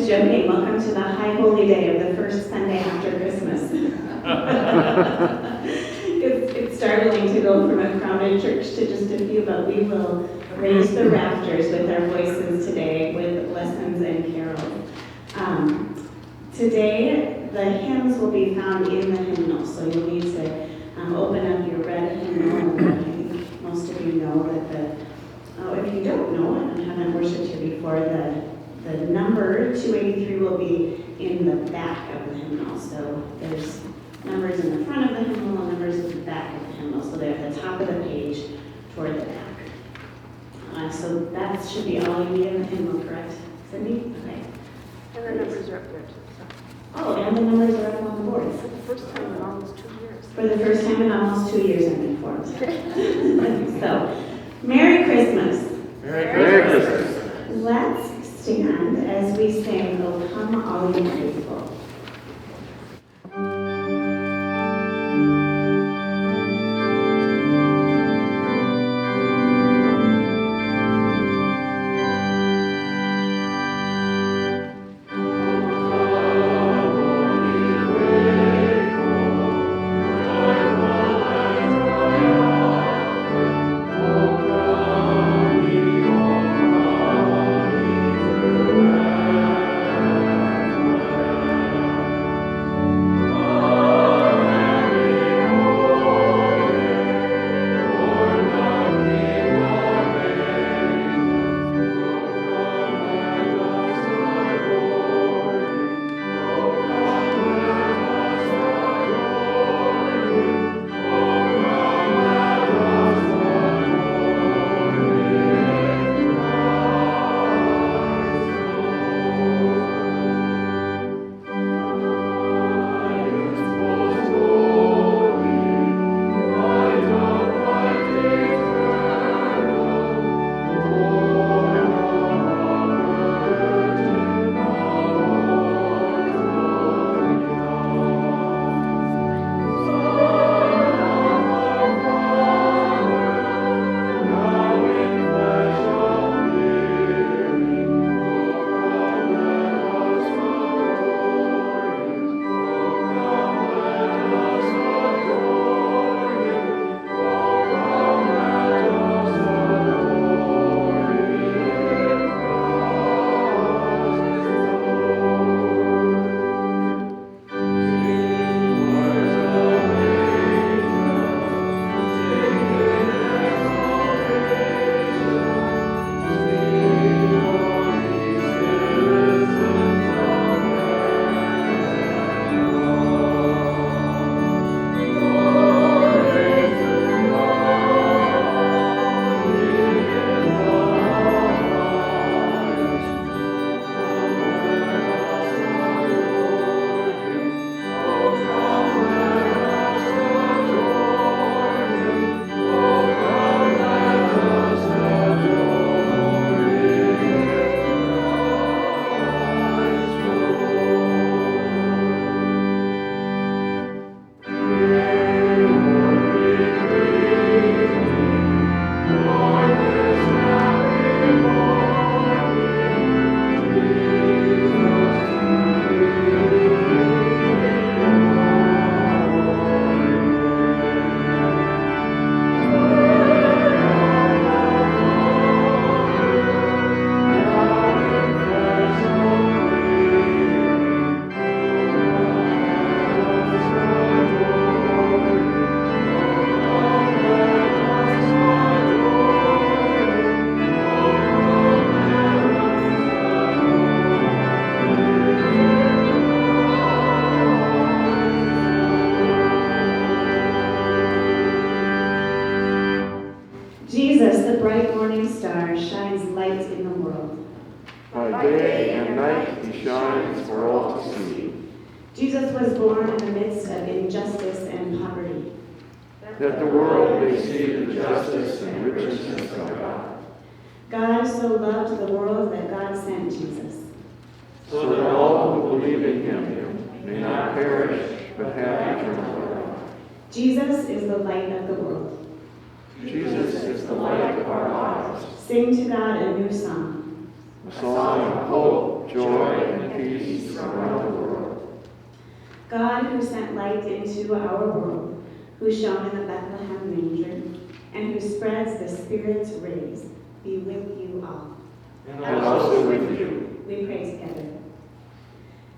just joking. Welcome to the high holy day of the first Sunday after Christmas. It's startling to go from a crowded church to just a few, but we will raise the rafters with our voices today with lessons and carols. Today, the hymns will be found in the hymnal, so you'll need to open up your red hymnal. I think most of you know that if you don't know and haven't worshipped here before, the number 283 will be in the back of the hymnal. So there's numbers in the front of the hymnal and numbers in the back of the hymnal. So they're at the top of the page toward the back. So that should be all you need in the hymnal, correct, Cindy? Okay. And the numbers are up there too. Oh, and the numbers are up on the board. For the first time in almost 2 years. For the first time in almost 2 years, I'm informed. So, Merry Christmas. Merry Christmas. Let's stand as we sing, "O Come All Ye Faithful." Jesus, the bright morning star, shines light in the world. By day and night he shines for all to see, Jesus was born in the midst of injustice and poverty, that the world may see the justice and richness of God. God so loved the world that God sent Jesus, so that all who believe in him may not perish but have eternal life. Jesus is the light of the world. Jesus is the light of our lives. Sing to God a new song. A song of hope, joy, and around the world. God, who sent light into our world, who shone in the Bethlehem manger, and who spreads the Spirit's rays, be with you all. And also with you. We pray together.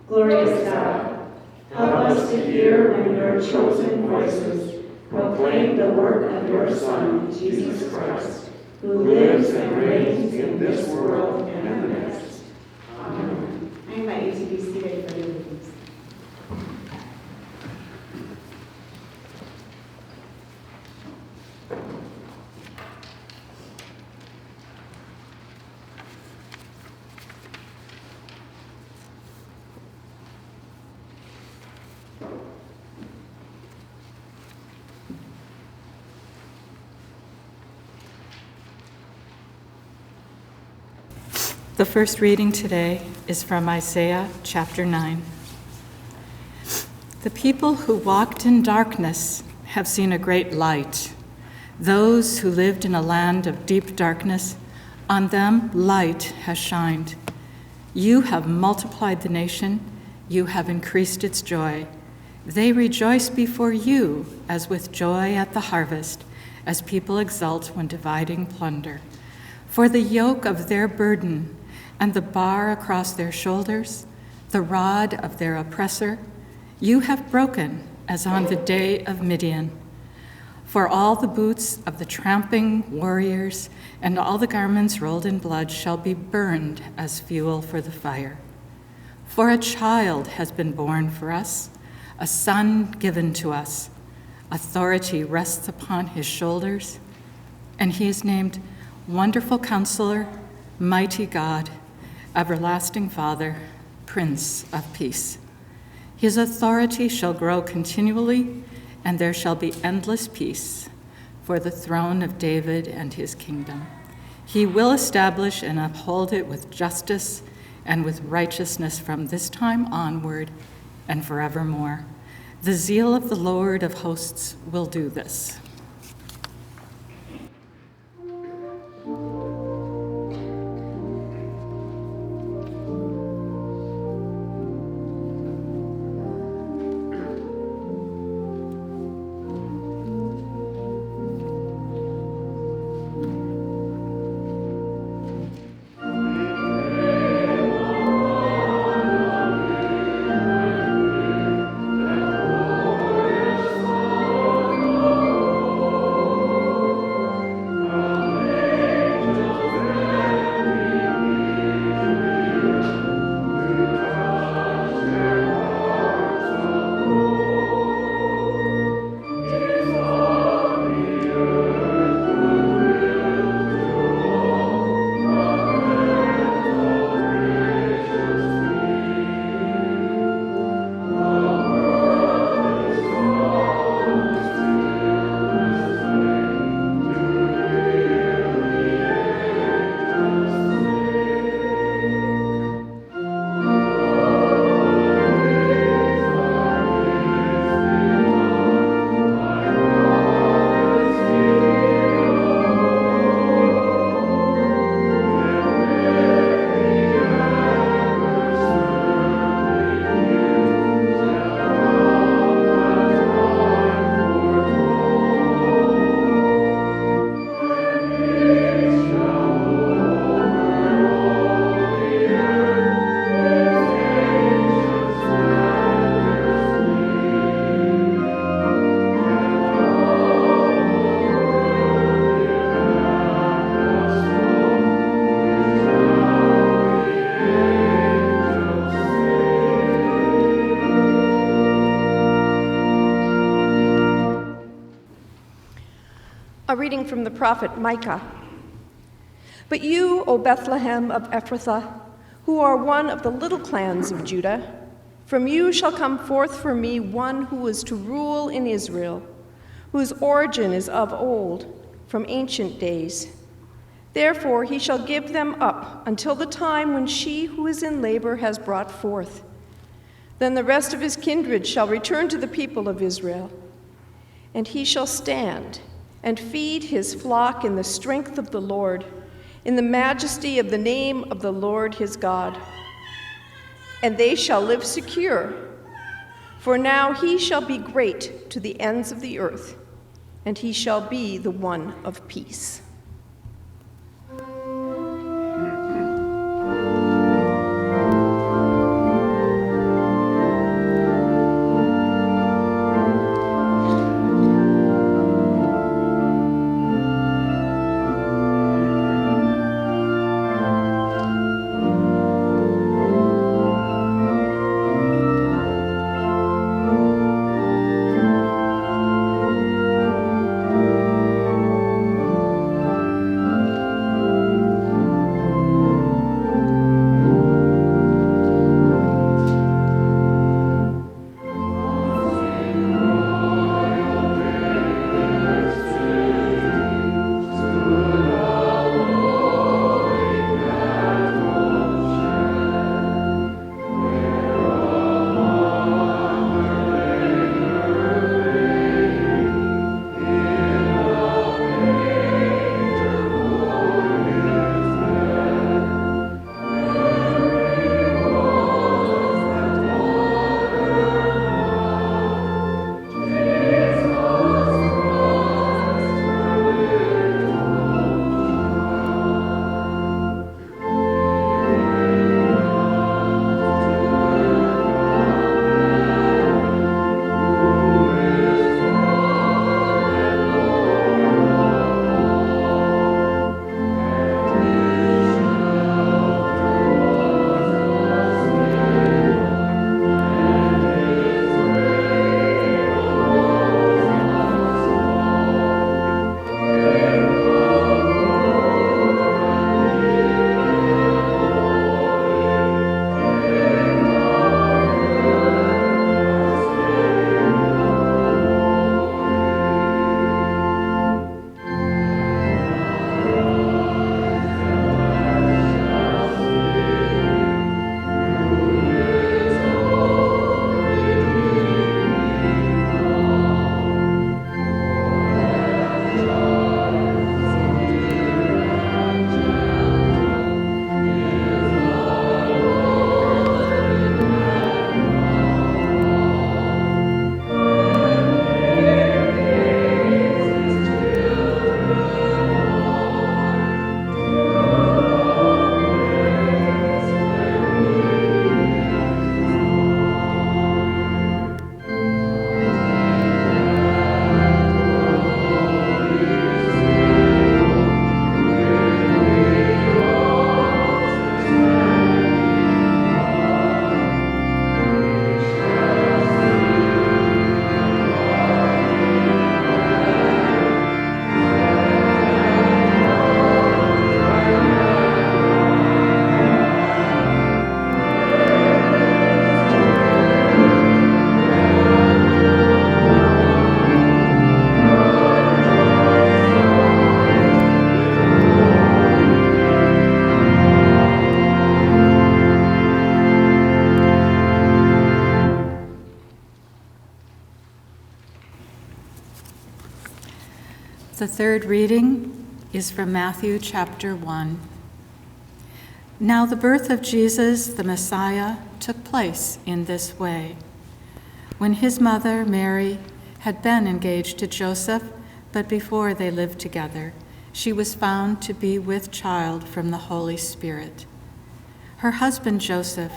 Glorious God, help us to hear when your chosen voices proclaim the work of your Son, Jesus Christ, who lives and reigns in this world and the next. Amen. I invite you to be seated for the readings. The first reading today is from Isaiah chapter 9. The people who walked in darkness have seen a great light. Those who lived in a land of deep darkness, on them light has shined. You have multiplied the nation, you have increased its joy. They rejoice before you as with joy at the harvest, as people exult when dividing plunder. For the yoke of their burden and the bar across their shoulders, the rod of their oppressor, you have broken as on the day of Midian. For all the boots of the tramping warriors and all the garments rolled in blood shall be burned as fuel for the fire. For a child has been born for us, a son given to us. Authority rests upon his shoulders, and he is named Wonderful Counselor, Mighty God, Everlasting Father, Prince of Peace. His authority shall grow continually, and there shall be endless peace for the throne of David and his kingdom. He will establish and uphold it with justice and with righteousness from this time onward and forevermore. The zeal of the Lord of hosts will do this. A reading from the prophet Micah. But you, O Bethlehem of Ephrathah, who are one of the little clans of Judah, from you shall come forth for me one who is to rule in Israel, whose origin is of old, from ancient days. Therefore he shall give them up until the time when she who is in labor has brought forth. Then the rest of his kindred shall return to the people of Israel, and he shall stand and feed his flock in the strength of the Lord, in the majesty of the name of the Lord his God. and they shall live secure. For now he shall be great to the ends of the earth, and he shall be the one of peace. The third reading is from Matthew chapter 1. Now the birth of Jesus, the Messiah, took place in this way. When his mother, Mary, had been engaged to Joseph, but before they lived together, she was found to be with child from the Holy Spirit. Her husband Joseph,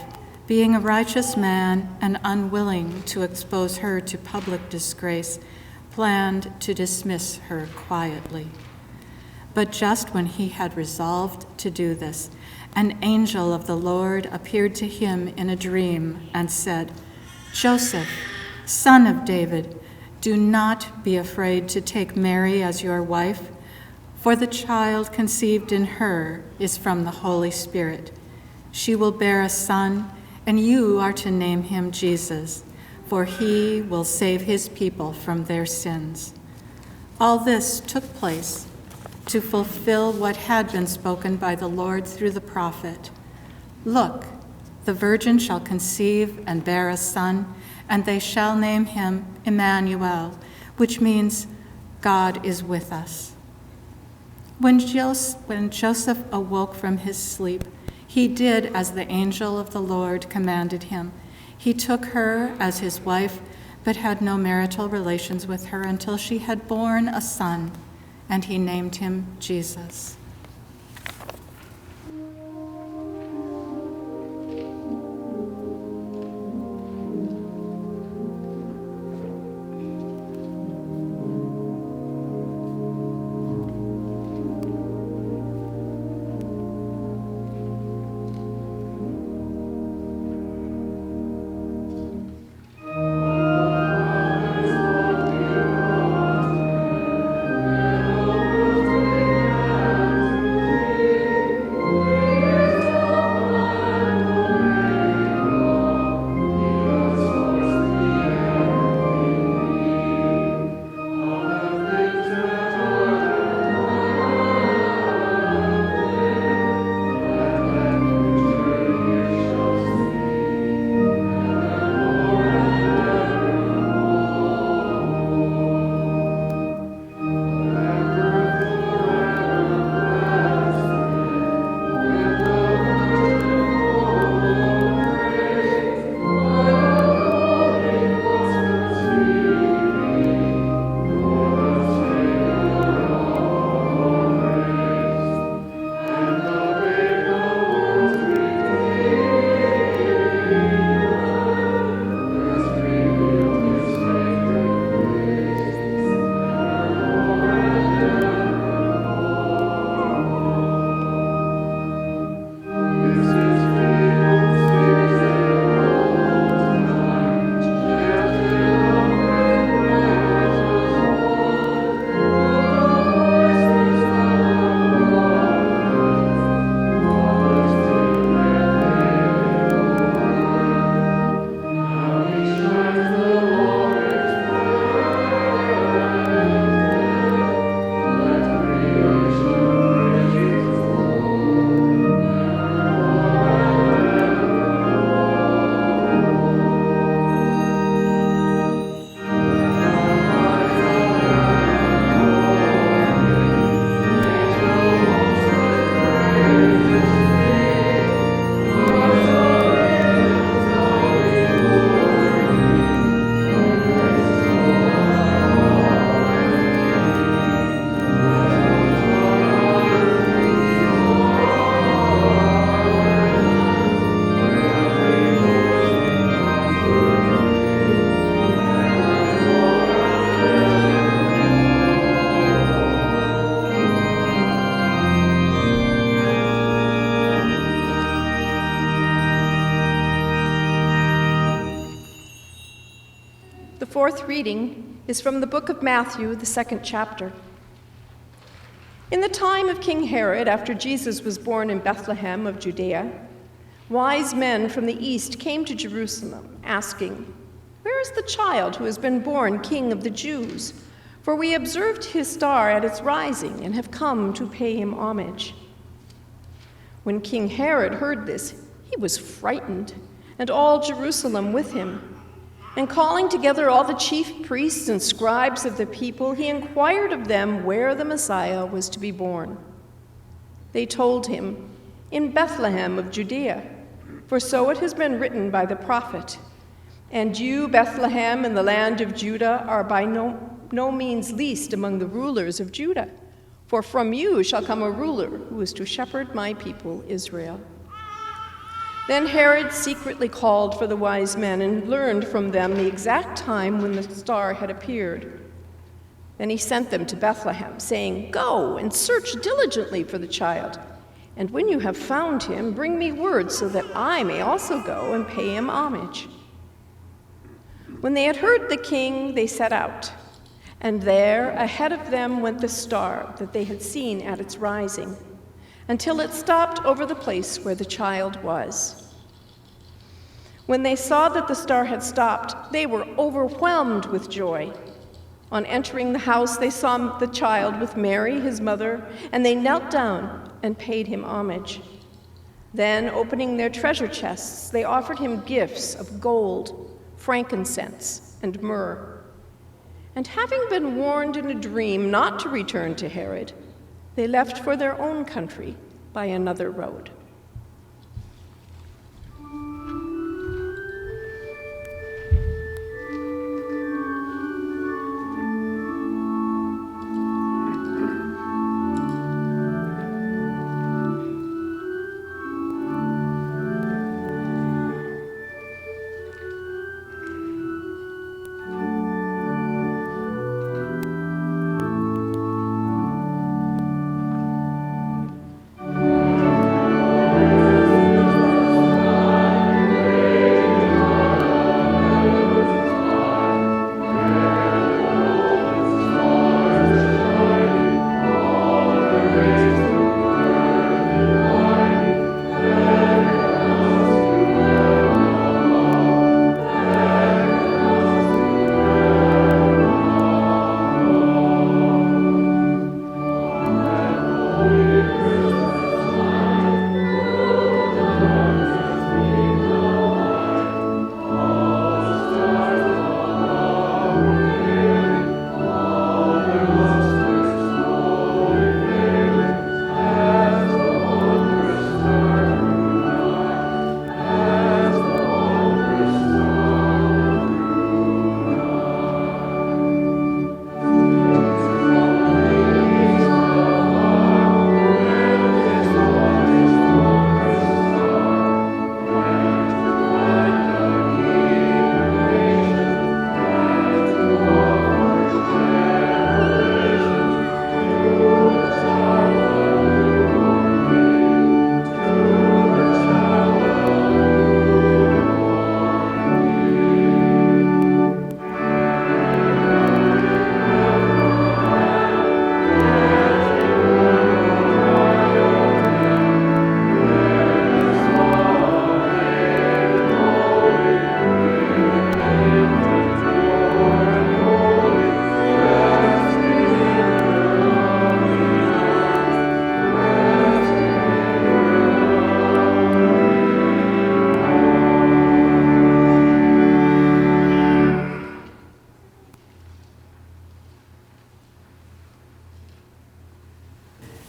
being a righteous man and unwilling to expose her to public disgrace, planned to dismiss her quietly. But just when he had resolved to do this, an angel of the Lord appeared to him in a dream and said, "Joseph, son of David, do not be afraid to take Mary as your wife, for the child conceived in her is from the Holy Spirit. She will bear a son, and you are to name him Jesus, for he will save his people from their sins." All this took place to fulfill what had been spoken by the Lord through the prophet. "Look, the virgin shall conceive and bear a son, and they shall name him Emmanuel," which means God is with us. When Joseph awoke from his sleep, He did as the angel of the Lord commanded him. He took her as his wife, but had no marital relations with her until she had borne a son, and he named him Jesus. The fourth reading is from the book of Matthew, the 2nd chapter. In the time of King Herod, after Jesus was born in Bethlehem of Judea, wise men from the east came to Jerusalem, asking, "Where is the child who has been born King of the Jews? For we observed his star at its rising and have come to pay him homage." When King Herod heard this, he was frightened, and all Jerusalem with him. And calling together all the chief priests and scribes of the people, he inquired of them where the Messiah was to be born. They told him, "In Bethlehem of Judea, for so it has been written by the prophet, 'And you, Bethlehem, in the land of Judah, are by no means least among the rulers of Judah, for from you shall come a ruler who is to shepherd my people Israel.'" Then Herod secretly called for the wise men and learned from them the exact time when the star had appeared. Then he sent them to Bethlehem, saying, "Go and search diligently for the child, and when you have found him, bring me word so that I may also go and pay him homage." When they had heard the king, they set out, and there ahead of them went the star that they had seen at its rising, until it stopped over the place where the child was. When they saw that the star had stopped, they were overwhelmed with joy. On entering the house, they saw the child with Mary, his mother, and they knelt down and paid him homage. Then, opening their treasure chests, they offered him gifts of gold, frankincense, and myrrh. And having been warned in a dream not to return to Herod, they left for their own country by another road.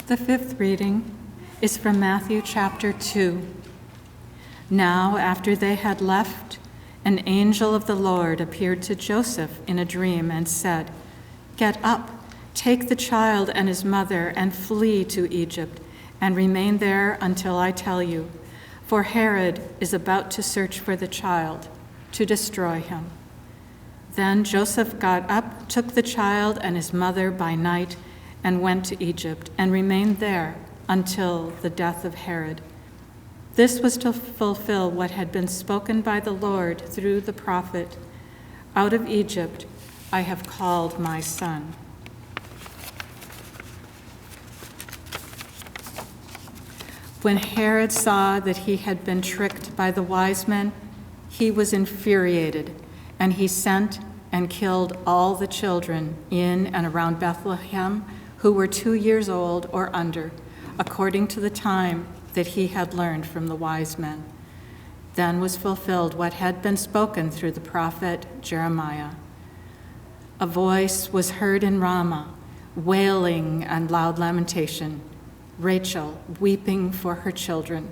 The fifth reading is from Matthew chapter 2. Now, after they had left, an angel of the Lord appeared to Joseph in a dream and said, "Get up, take the child and his mother and flee to Egypt, and remain there until I tell you, for Herod is about to search for the child to destroy him." Then Joseph got up, took the child and his mother by night, and went to Egypt, and remained there until the death of Herod. This was to fulfill what had been spoken by the Lord through the prophet, "Out of Egypt I have called my son." When Herod saw that he had been tricked by the wise men, he was infuriated, and he sent and killed all the children in and around Bethlehem who were 2 years old or under, according to the time that he had learned from the wise men. Then was fulfilled what had been spoken through the prophet Jeremiah. A voice was heard in Ramah, wailing and loud lamentation, Rachel weeping for her children.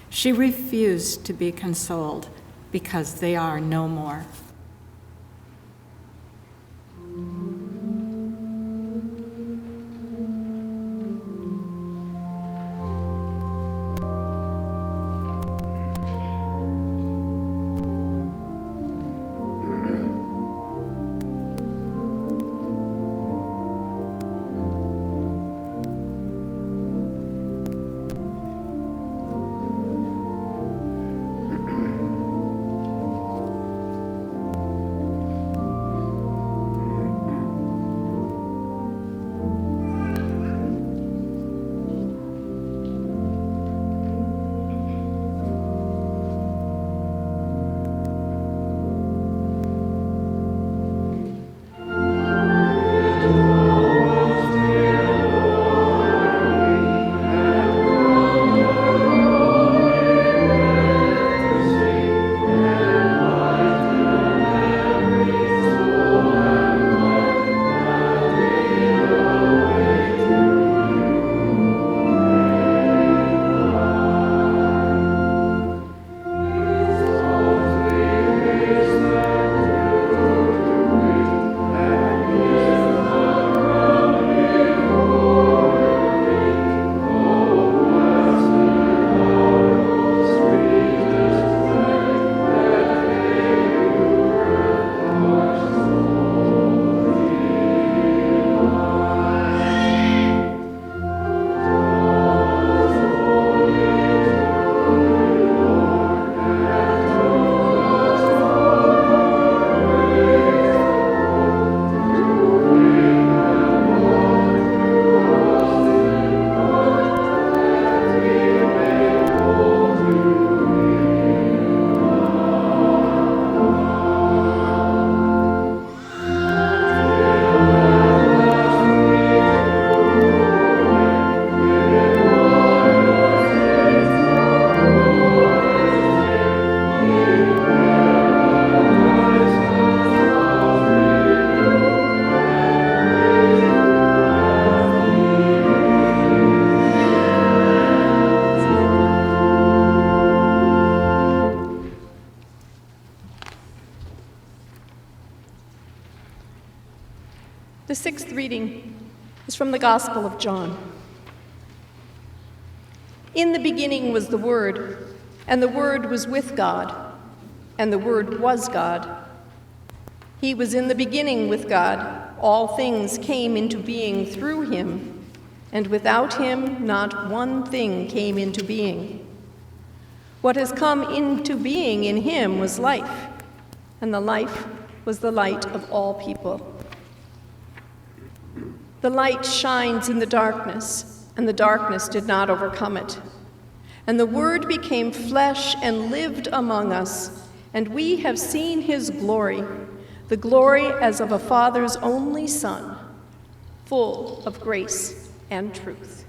She refused to be consoled because they are no more. The sixth reading is from the Gospel of John. In the beginning was the Word, and the Word was with God, and the Word was God. He was in the beginning with God. All things came into being through him, and without him not one thing came into being. What has come into being in him was life, and the life was the light of all people. The light shines in the darkness, and the darkness did not overcome it. And the Word became flesh and lived among us, and we have seen his glory, the glory as of a Father's only Son, full of grace and truth.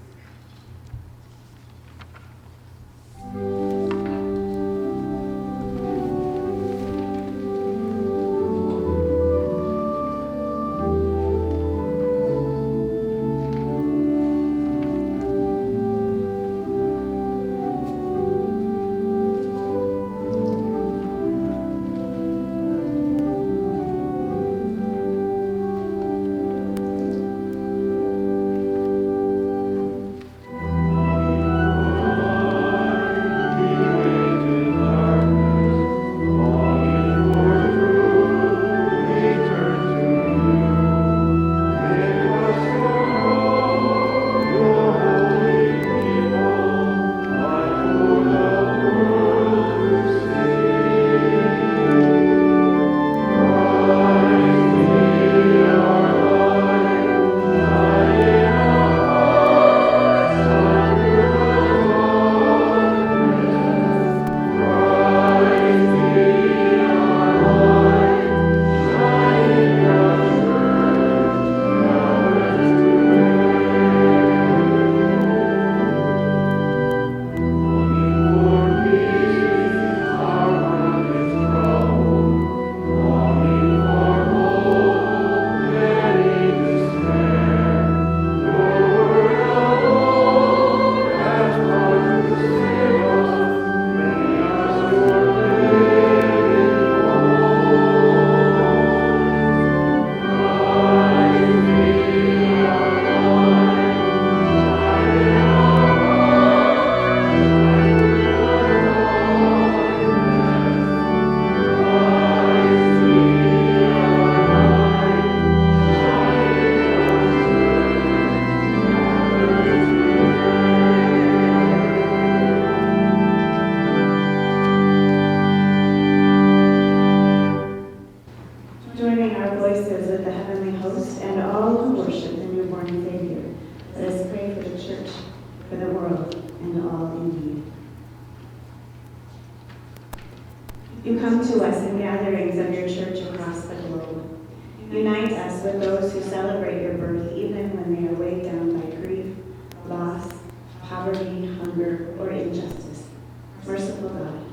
us with those who celebrate your birth, even when they are weighed down by grief, loss, poverty, hunger, or injustice. Merciful God,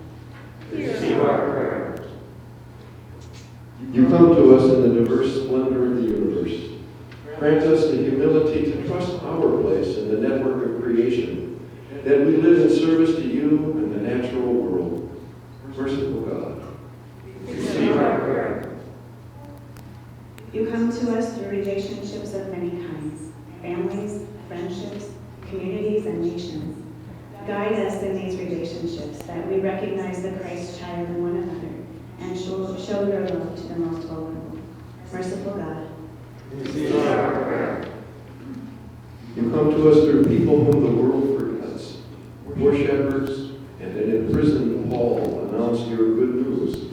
Receive our prayer. You come to us in the diverse splendor of the universe. Grant us the humility to trust our place in the network of creation, that we live in service to you and the natural world. Merciful God, Receive our prayer. you come to us through relationships of many kinds, families, friendships, communities, and nations. Guide us in these relationships, that we recognize the Christ child in one another and show your love to the most vulnerable. Merciful God, Receive our prayer. you come to us through people whom the world forgets. Poor shepherds and an imprisoned Paul announce your good news.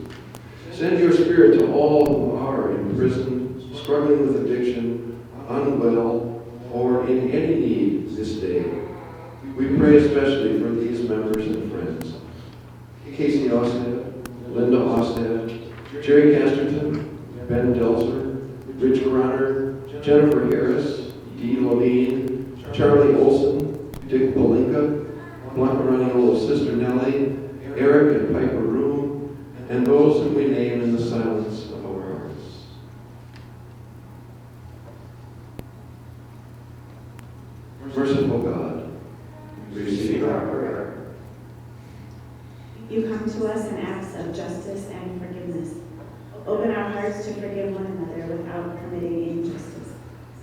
Send your Spirit to all who are in prison, struggling with addiction, unwell, or in any need this day. We pray especially for these members and friends. Casey Ostad, Linda Ostad, Jerry Casterton, Ben Delzer, Rich Gronner, Jennifer Harris, Dee Levine, Charlie Olson, Dick Palinka, Blancaranio's sister Nellie, Eric and Piper Room, and those whom we name in the silence of our hearts. Merciful God, receive our prayer. you come to us in acts of justice and forgiveness. Open our hearts to forgive one another without permitting injustice.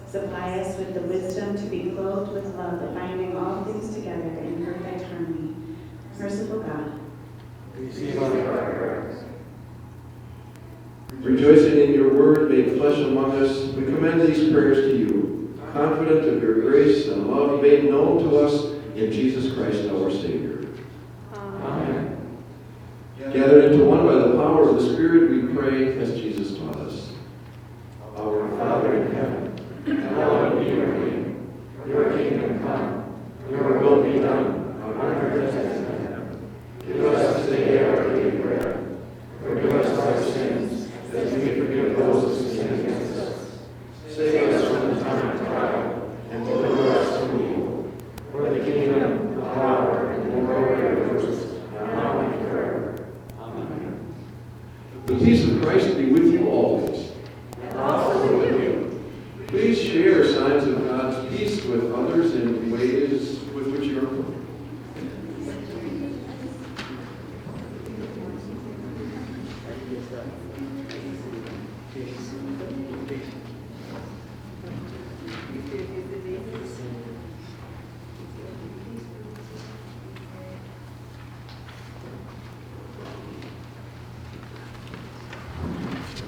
Supply us with the wisdom to be clothed with love, binding all things together in perfect harmony. Merciful God, Receive our prayer. Rejoicing in your word made flesh among us, we commend these prayers to you, confident of your grace and love made known to us in Jesus Christ our Savior. Amen. Gathered into one by the power of the Spirit, we pray as Jesus taught us. Our Father in heaven, hallowed be your name. Your kingdom come. Your will be done on earth as in heaven. Give us today our daily bread. Forgive us our sins, as we forgive those who sin against us. Save us from the time of trial, and deliver us from evil. For the kingdom, the power, and the glory are yours, now and forever. Amen. The peace of Christ be with you always. And also with you. Please share signs of God's peace with others in ways with which you are familiar.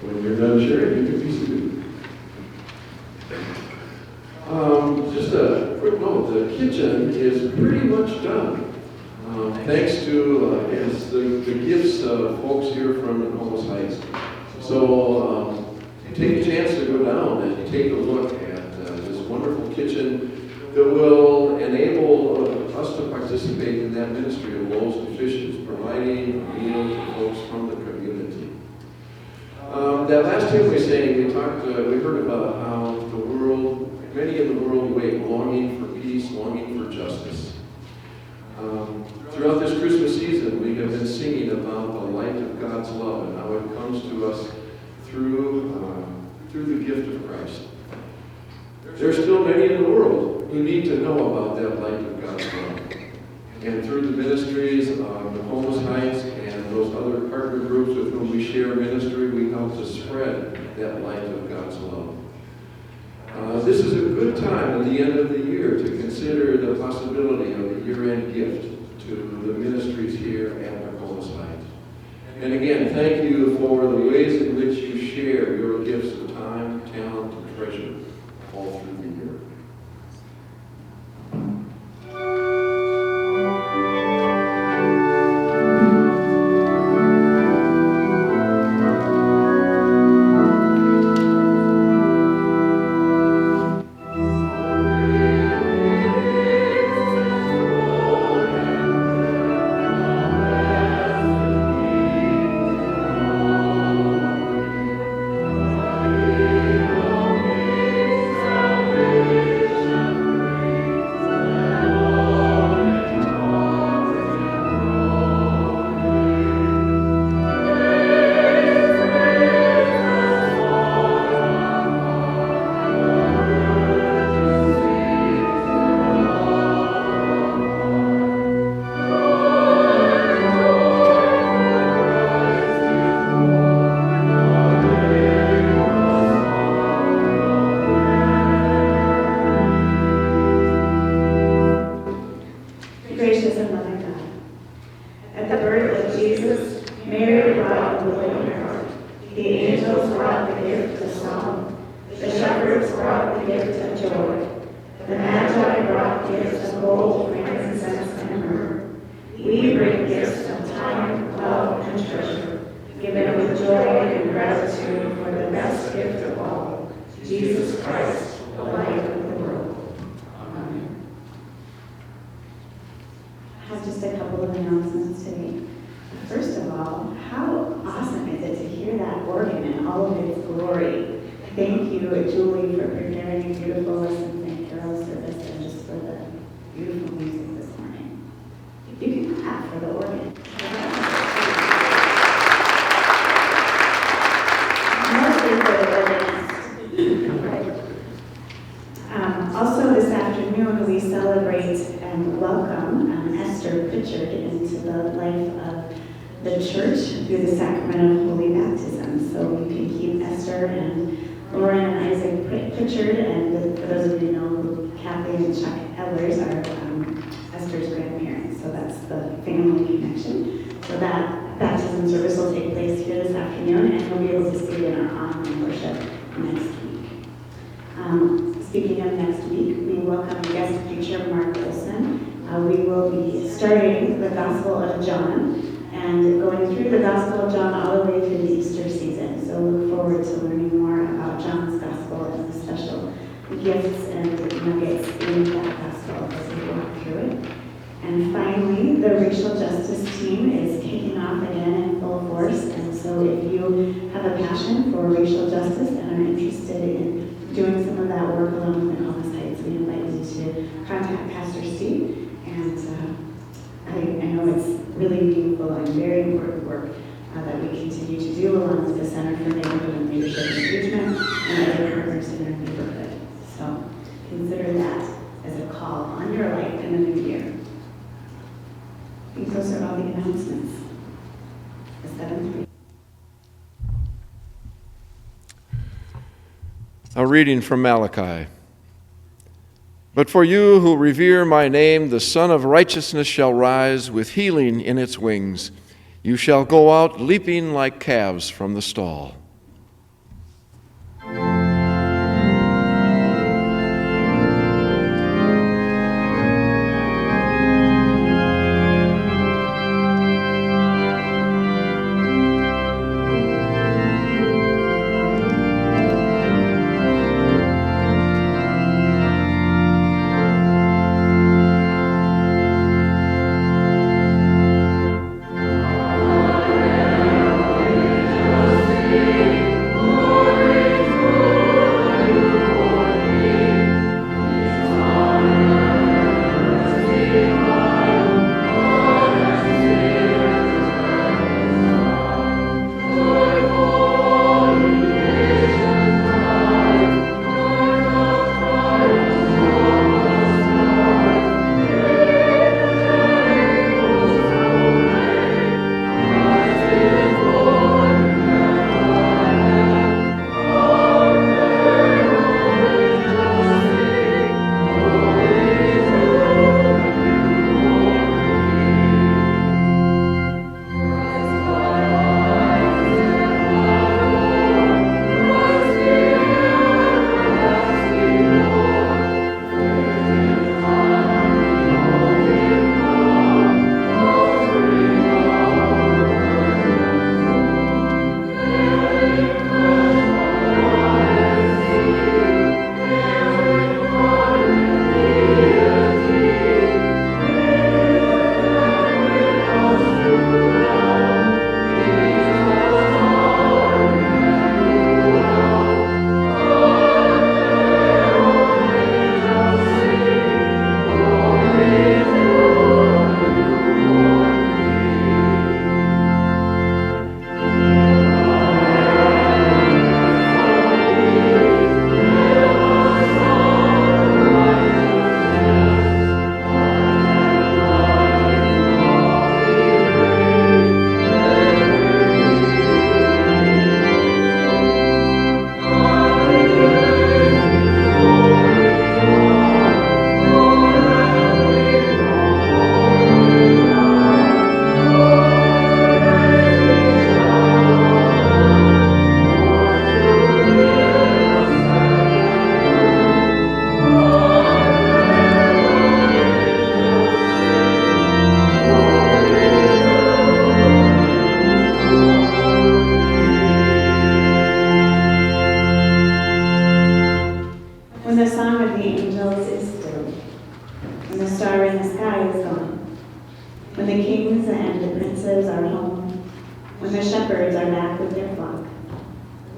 When you're done sharing, you can be seated. Just a quick note, the kitchen is pretty much done. Thanks to the gifts of folks here from Nokomis Heights. So take a chance to go down and take a look at this wonderful kitchen that will enable us to participate in that ministry of loaves and fishes, providing a meal to folks from the community. That last hymn we sang, we heard about how the world, many in the world wait, longing for peace, longing for justice. Throughout this Christmas season, we have been singing about the light of God's love and how it comes to us through the gift of Christ. There are still many in the world who need to know about that light of God's love. And through the ministries of Nokomis Heights and those other partner groups with whom we share ministry, we help to spread that light of God's love. This is a good time at the end of the year to consider the possibility of a year-end gift to the ministries here at Nokomis Heights. And again, thank you for the ways in which you share your gifts of time, talent, and treasure all through the year. The angels brought the gift of song. The shepherds brought the gift of joy. The Magi brought gifts of gold, frankincense, and myrrh. We bring gifts of time, love, and treasure, given with joy and gratitude for the best gift of all, Jesus Christ, the light of the world. Amen. I have just a couple of announcements today. First of all, how awesome is it to hear that organ in all of its glory? Thank you, Julie, for preparing a beautiful lessons and carol service and just for the beautiful music this morning. You can clap for the organ. Mostly for the organist. Also this afternoon, we celebrate and welcome Esther Pritchard into the life of the church through the sacrament of holy baptism. So we can keep Esther and Lauren and Isaac Pritchard, and for those of you who know, Kathy and Chuck Ehlers are Esther's grandparents, so that's the family connection. So that baptism service will take place here this afternoon, and we'll be able to see it in our online worship next week. Speaking of next week, we welcome guest preacher Mark Olson. We will be starting the Gospel of John and going through the Gospel of John all the way through the Easter season. So look forward to learning more about John's Gospel and the special gifts and nuggets in that Gospel as we walk through it. And finally, the racial justice team is kicking off again in full force. And so if you have a passion for racial justice and are interested in doing some of that work along with Nokomis Heights, we invite you to contact Pastor Steve. And I know it's really meaningful and very important work that we continue to do along with the Center for Neighborhood and Leadership Engagement and other partners in our neighborhood. So consider that as a call on your life in the new year. I think those are all the announcements. The 7th. A reading from Malachi. But for you who revere my name, the Son of Righteousness shall rise with healing in its wings. You shall go out leaping like calves from the stall. Amen.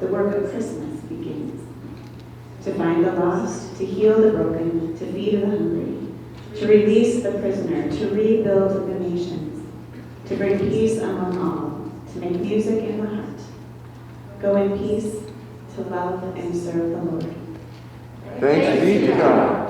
the work of Christmas begins. To find the lost, to heal the broken, to feed the hungry, to release the prisoner, to rebuild the nations, to bring peace among all, to make music in the heart. Go in peace, to love and serve the Lord. Thanks be to God.